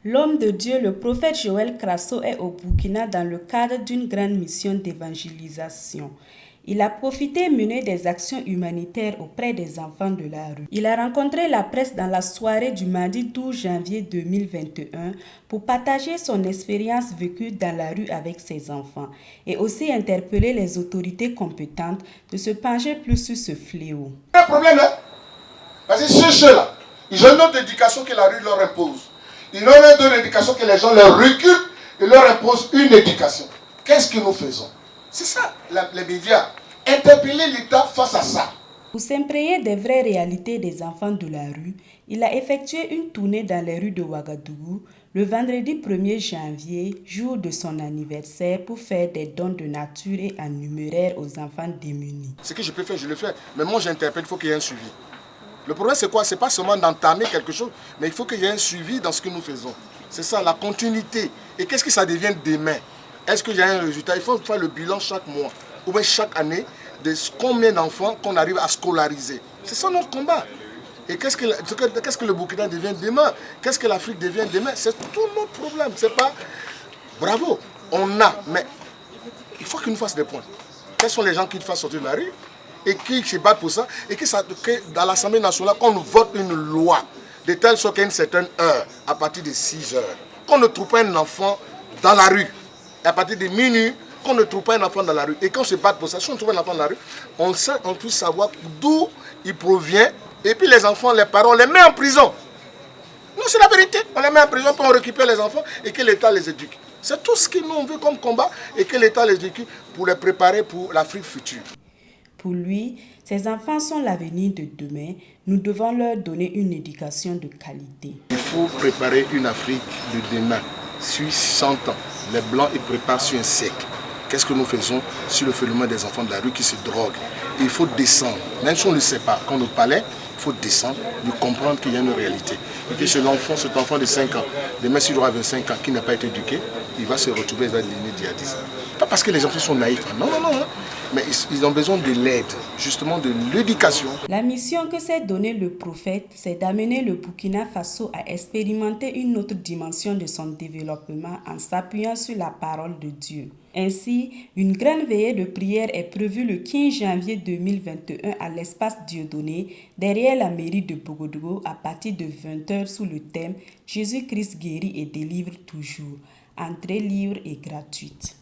L'homme de Dieu, le prophète Joël Crasso, est au Burkina dans le cadre d'une grande mission d'évangélisation. Il a profité et mené des actions humanitaires auprès des enfants de la rue. Il a rencontré la presse dans la soirée du mardi 12 janvier 2021 pour partager son expérience vécue dans la rue avec ses enfants et aussi interpeller les autorités compétentes de se pencher plus sur ce fléau. Un problème, hein? Parce que ceux-là, ils ont une autre éducation que la rue leur impose. Ils ont une autre éducation que les gens leur reculent et leur imposent une éducation. Qu'est-ce que nous faisons? C'est ça, les médias. Interpeller l'État face à ça. Pour s'imprégner des vraies réalités des enfants de la rue, il a effectué une tournée dans les rues de Ouagadougou le vendredi 1er janvier, jour de son anniversaire, pour faire des dons de nature et en numéraire aux enfants démunis. Ce que je peux faire, je le fais. Mais moi, j'interpelle, il faut qu'il y ait un suivi. Le problème, c'est quoi? C'est pas seulement d'entamer quelque chose, mais il faut qu'il y ait un suivi dans ce que nous faisons. C'est ça, la continuité. Et qu'est-ce que ça devient demain? Est-ce qu'il y a un résultat? Il faut faire le bilan chaque mois, ou bien chaque année, de combien d'enfants qu'on arrive à scolariser. C'est ça notre combat. Et qu'est-ce que le Burkina devient demain? Qu'est-ce que l'Afrique devient demain? C'est tout notre problème. C'est pas... Bravo, on a, mais il faut qu'il nous fasse des points. Quels sont les gens qui nous fassent sortir de la rue et qui se battent pour ça, et que dans l'Assemblée nationale, qu'on nous vote une loi de telle sorte qu'à une certaine heure, à partir de 6 heures, qu'on ne trouve pas un enfant dans la rue. Et à partir de minuit, qu'on ne trouve pas un enfant dans la rue. Et qu'on se batte pour ça, si on trouve un enfant dans la rue, on puisse savoir d'où il provient. Et puis les enfants, les parents, on les met en prison. Non, c'est la vérité. On les met en prison pour récupérer les enfants et que l'État les éduque. C'est tout ce que nous on veut comme combat, et que l'État les éduque pour les préparer pour l'Afrique future. Pour lui, ces enfants sont l'avenir de demain. Nous devons leur donner une éducation de qualité. Il faut préparer une Afrique de demain. Sur 100 ans, les Blancs ils préparent sur un siècle. Qu'est-ce que nous faisons sur le phénomène des enfants de la rue qui se droguent? Il faut descendre. Même si on ne le sait pas, quand on parlait, il faut descendre, de comprendre qu'il y a une réalité. Et que cet enfant de 5 ans, demain s'il aura 25 ans, qui n'a pas été éduqué, il va se retrouver dans l'année djihadiste. Pas parce que les enfants sont naïfs, non. Mais ils ont besoin de l'aide, justement de l'éducation. La mission que s'est donnée le prophète, c'est d'amener le Burkina Faso à expérimenter une autre dimension de son développement en s'appuyant sur la parole de Dieu. Ainsi, une grande veillée de prière est prévue le 15 janvier 2021 à l'espace Dieudonné, derrière la mairie de Bogodougou, à partir de 20h sous le thème « Jésus-Christ guérit et délivre toujours ». Entrée libre et gratuite.